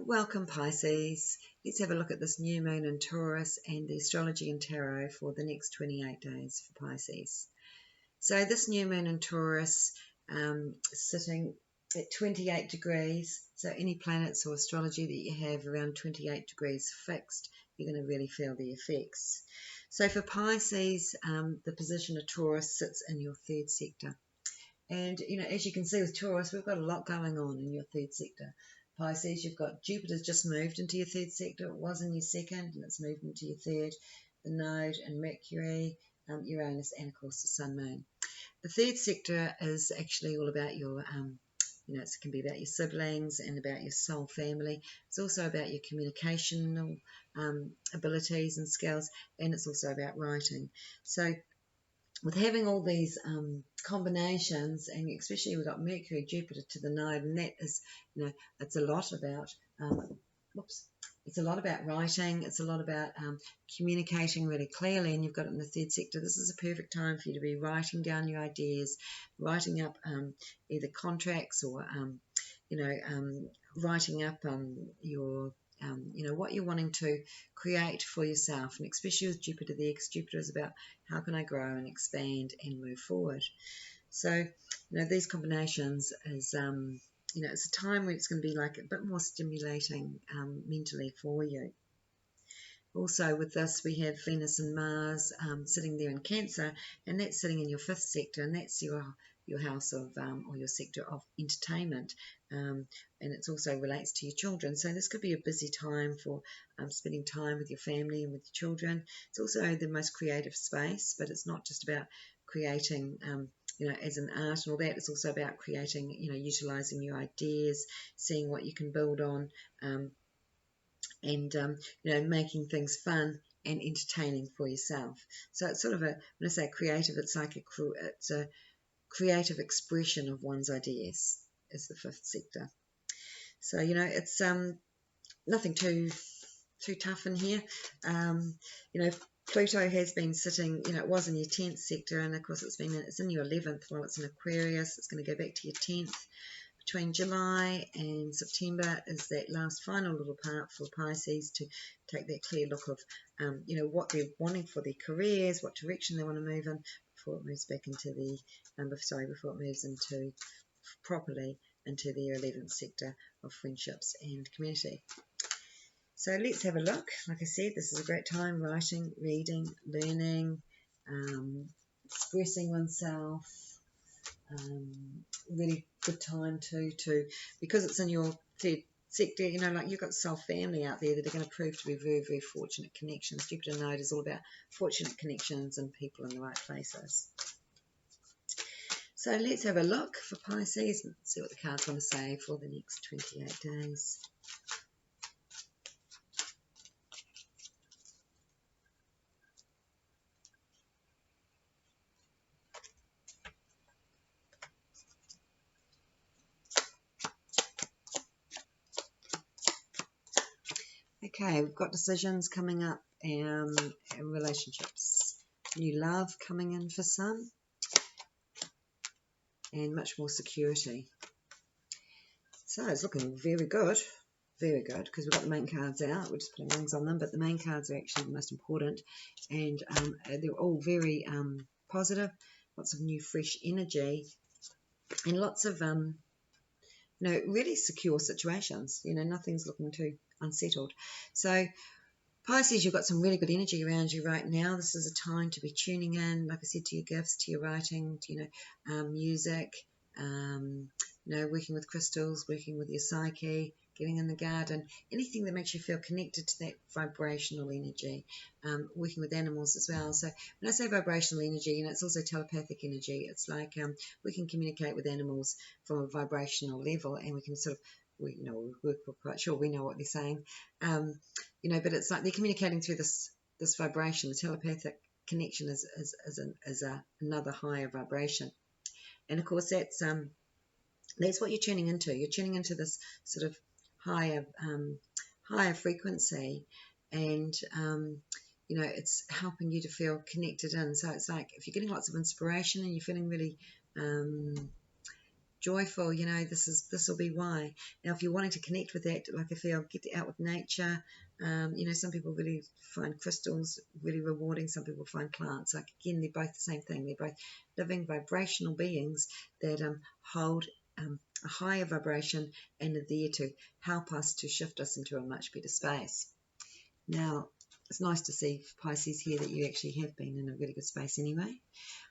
Welcome Pisces. Let's have a look at this new moon in Taurus and the astrology and tarot for the next 28 days for Pisces. So this new moon in Taurus sitting at 28 degrees. So any planets or astrology that you have around 28 degrees fixed, you're going to really feel the effects. So for Pisces, the position of Taurus sits in your third sector. And, as you can see with Taurus, we've got a lot going on in your third sector. Pisces, you've got Jupiter's just moved into your third sector. It was in your second, and it's moved into your third. The Node and Mercury, Uranus, and of course the Sun, Moon. The third sector is actually all about your, it can be about your siblings and about your soul family. It's also about your communicational abilities and skills, and it's also about writing. So with having all these combinations, and especially we've got Mercury, Jupiter to the Node, and that is, it's a lot about, it's a lot about writing, it's a lot about communicating really clearly, and you've got it in the third sector. This is a perfect time for you to be writing down your ideas, writing up either contracts or, writing up your what you're wanting to create for yourself, and especially with Jupiter there, because Jupiter is about how can I grow and expand and move forward. So, these combinations is, it's a time where it's going to be like a bit more stimulating mentally for you. Also with this, we have Venus and Mars sitting there in Cancer, and that's sitting in your fifth sector, and that's your house of, or your sector of entertainment, and it also relates to your children. So this could be a busy time for spending time with your family and with your children. It's also the most creative space, but it's not just about creating, as an art and all that. It's also about creating, utilizing your ideas, seeing what you can build on, and making things fun and entertaining for yourself. So it's sort of when I say creative, it's like it's a creative expression of one's ideas is the fifth sector. So it's nothing too tough in here. Pluto has been sitting, it was in your 10th sector, and of course it's in your 11th while it's in Aquarius. It's going to go back to your 10th. Between July and September is that last final little part for Pisces to take that clear look of, what they're wanting for their careers, what direction they want to move in before it moves back into the, before it moves into properly into their 11th sector of friendships and community. So let's have a look. Like I said, this is a great time, writing, reading, learning, expressing oneself. Really good time to because it's in your third sector, you've got soul family out there that are going to prove to be very, very fortunate connections. Jupiter Node is all about fortunate connections and people in the right places. So let's have a look for Pisces and see what the cards want to say for the next 28 days. Okay, we've got decisions coming up in relationships. New love coming in for some. And much more security. So it's looking very good, because we've got the main cards out. We're just putting rings on them, but the main cards are actually the most important, and they're all very positive, lots of new fresh energy, and lots of really secure situations. Nothing's looking too unsettled. So Pisces, you've got some really good energy around you right now. This is a time to be tuning in, like I said, to your gifts, to your writing, to, music, working with crystals, working with your psyche, getting in the garden, anything that makes you feel connected to that vibrational energy, working with animals as well. So when I say vibrational energy, it's also telepathic energy. It's like we can communicate with animals from a vibrational level, and we can sort of, we're quite sure we know what they're saying, but it's like they're communicating through this vibration. The telepathic connection is another higher vibration, and of course that's what you're tuning into. You're tuning into this sort of higher frequency, and it's helping you to feel connected in. So it's like if you're getting lots of inspiration and you're feeling really joyful, you know, this will be why. Now, if you're wanting to connect with that, like I feel, get out with nature. You know, some people really find crystals really rewarding. Some people find plants. Like, again, they're both the same thing. They're both living vibrational beings that hold a higher vibration and are there to help us to shift us into a much better space. Now, it's nice to see, Pisces, here that you actually have been in a really good space anyway.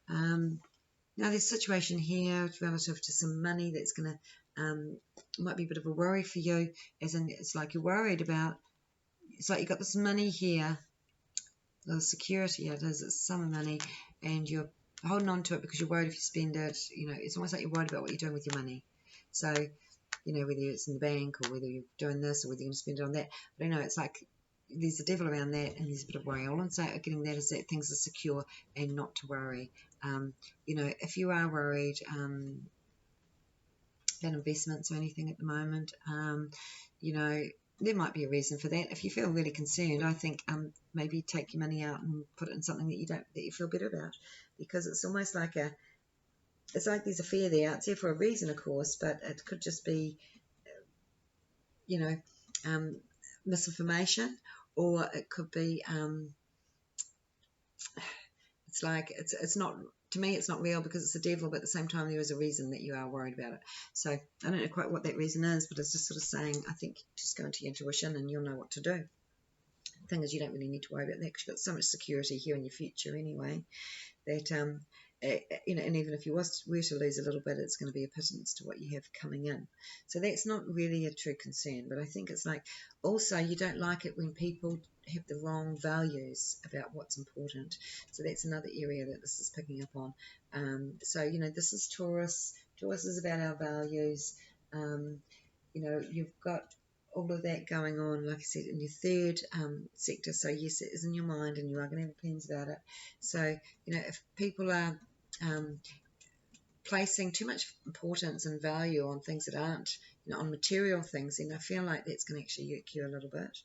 Now, there's a situation here relative to some money that's going to, might be a bit of a worry for you, as in it's like you're worried about, it's like you've got this money here, the security, it is, it's summer money, and you're holding on to it because you're worried if you spend it, you know, it's almost like you're worried about what you're doing with your money. So, you know, whether it's in the bank or whether you're doing this or whether you're going to spend it on that, but you know, it's like there's a devil around that and there's a bit of worry. All I'm saying, getting that is that things are secure and not to worry. You know, if you are worried about investments or anything at the moment, you know, there might be a reason for that. If you feel really concerned, I think maybe take your money out and put it in something that you feel better about, because it's almost like it's like there's a fear there. It's there for a reason, of course, but it could just be, you know, misinformation, or it could be it's like it's not, to me it's not real because it's the devil, but at the same time there is a reason that you are worried about it. So I don't know quite what that reason is, but it's just sort of saying, I think just go into your intuition and you'll know what to do. The thing is, you don't really need to worry about that because you've got so much security here in your future anyway, that you know, and even if you were to lose a little bit, it's going to be a pittance to what you have coming in. So that's not really a true concern. But I think it's like, also you don't like it when people have the wrong values about what's important. So that's another area that this is picking up on. So, you know, this is Taurus. Taurus is about our values. You know, you've got all of that going on, like I said, in your third sector. So yes, it is in your mind and you are going to have opinions about it. So, you know, if people are placing too much importance and value on things that aren't, you know, on material things, then I feel like that's going to actually irk you a little bit.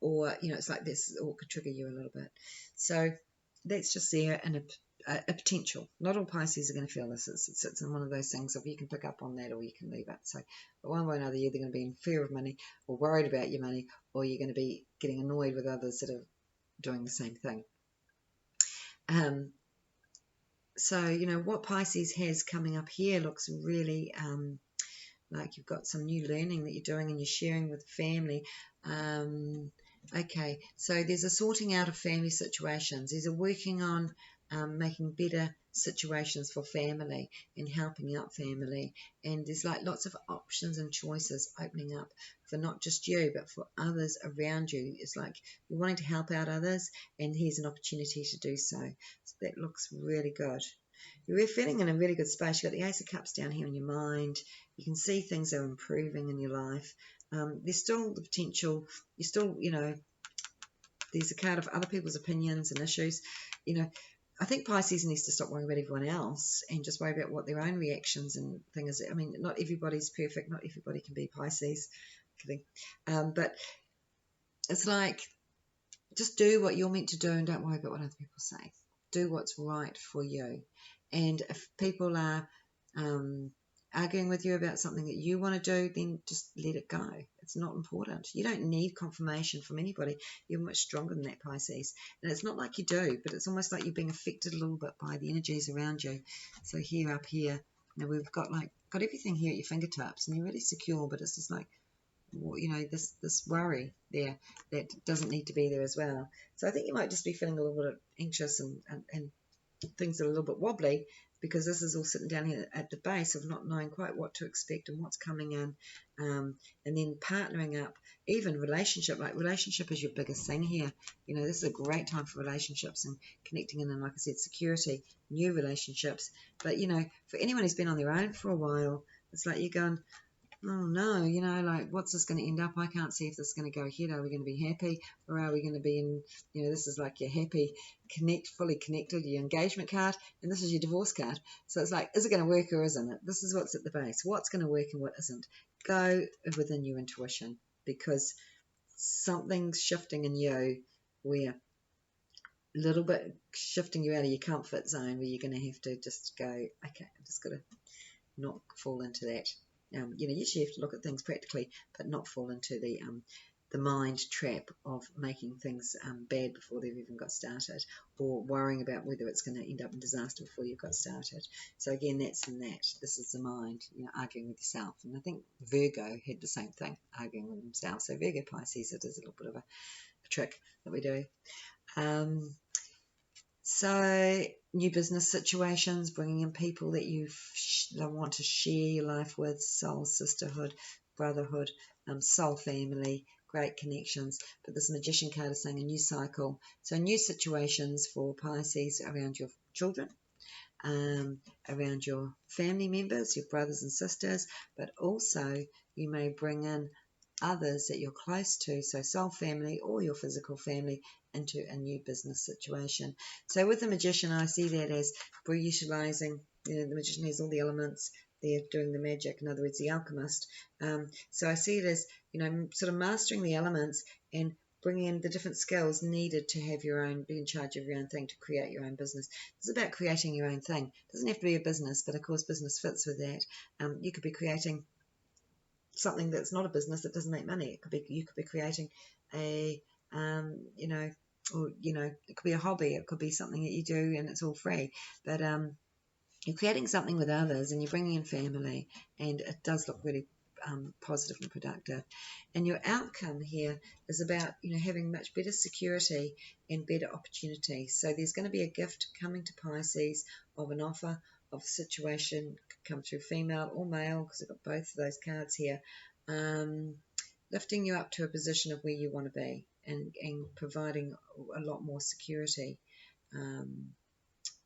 Or, you know, it's like this, or it could trigger you a little bit. So that's just there and a potential. Not all Pisces are going to feel this. It's one of those things of you can pick up on that or you can leave it. So, but one way or another, you're either going to be in fear of money or worried about your money, or you're going to be getting annoyed with others that are doing the same thing. So, you know, what Pisces has coming up here looks really like you've got some new learning that you're doing and you're sharing with family. Okay, so there's a sorting out of family situations. There's a working on making better situations for family and helping out family. And there's like lots of options and choices opening up for not just you, but for others around you. It's like you're wanting to help out others, and here's an opportunity to do so. So that looks really good. You're feeling in a really good space. You've got the Ace of Cups down here in your mind. You can see things are improving in your life. There's still the potential. You still, you know, there's a card of other people's opinions and issues. You know, I think Pisces needs to stop worrying about everyone else and just worry about what their own reactions and things. I mean, not everybody's perfect. Not everybody can be Pisces. Kidding. But it's like, just do what you're meant to do and don't worry about what other people say. Do what's right for you. And if people are arguing with you about something that you want to do, then just let it go. It's not important. You don't need confirmation from anybody. You're much stronger than that, Pisces. And it's not like you do, but it's almost like you're being affected a little bit by the energies around you. So here, up here, you know, we've got everything here at your fingertips, and you're really secure, but it's just like, you know, this worry there that doesn't need to be there as well. So I think you might just be feeling a little bit anxious and things are a little bit wobbly, because this is all sitting down here at the base of not knowing quite what to expect and what's coming in, and then partnering up, even relationship is your biggest thing here. You know, this is a great time for relationships and connecting in, and like I said, security, new relationships. But, you know, for anyone who's been on their own for a while, it's like you're going, oh no, you know, like, what's this going to end up? I can't see if this is going to go ahead. Are we going to be happy, or are we going to be in, you know, this is like your happy, fully connected, your engagement card, and this is your divorce card. So it's like, is it going to work or isn't it? This is what's at the base. What's going to work and what isn't? Go within your intuition, because something's shifting in you, where a little bit shifting you out of your comfort zone, where you're going to have to just go, okay, I'm just going to not fall into that. Yes, you have to look at things practically, but not fall into the mind trap of making things bad before they've even got started, or worrying about whether it's going to end up in disaster before you've got started. So again, that's in that. This is the mind, arguing with yourself. And I think Virgo had the same thing, arguing with himself. So Virgo, Pisces, it is a little bit of a trick that we do. So new business situations, bringing in people that you want to share your life with, soul sisterhood, brotherhood, soul family, great connections. But this Magician card is saying a new cycle. So new situations for Pisces around your children, around your family members, your brothers and sisters, but also you may bring in others that you're close to, so soul family or your physical family, into a new business situation. So with the Magician, I see that as utilizing, the Magician has all the elements, they're doing the magic, in other words, the alchemist. So I see it as, sort of mastering the elements and bringing in the different skills needed to have your own, be in charge of your own thing, to create your own business. It's about creating your own thing. It doesn't have to be a business, but of course business fits with that. You could be creating something that's not a business that doesn't make money. You could be creating a it could be a hobby. It could be something that you do and it's all free. But you're creating something with others and you're bringing in family, and it does look really positive and productive. And your outcome here is about having much better security and better opportunity. So there's going to be a gift coming to Pisces of an offer, of a situation, could come through female or male, because I've got both of those cards here, lifting you up to a position of where you want to be, and providing a lot more security. And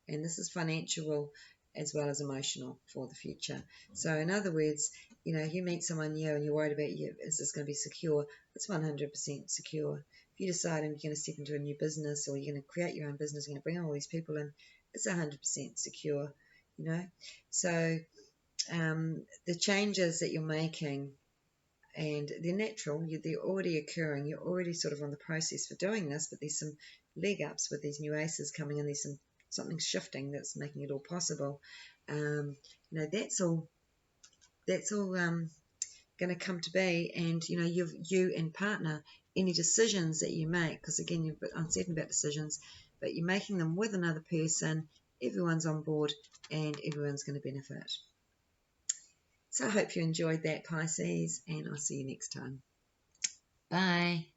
this is financial as well as emotional for the future. So in other words, you meet someone new and you're worried about, is this going to be secure? It's 100% secure. If you decide you're going to step into a new business, or you're going to create your own business, you're going to bring all these people in, it's 100% secure, So the changes that you're making, and they're natural, they're already occurring, you're already sort of on the process for doing this, but there's some leg ups with these new aces coming in, there's something shifting that's making it all possible. That's all going to come to be. And you and partner, any decisions that you make, because again you're a bit uncertain about decisions, but you're making them with another person, everyone's on board and everyone's going to benefit. So I hope you enjoyed that, Pisces, and I'll see you next time. Bye.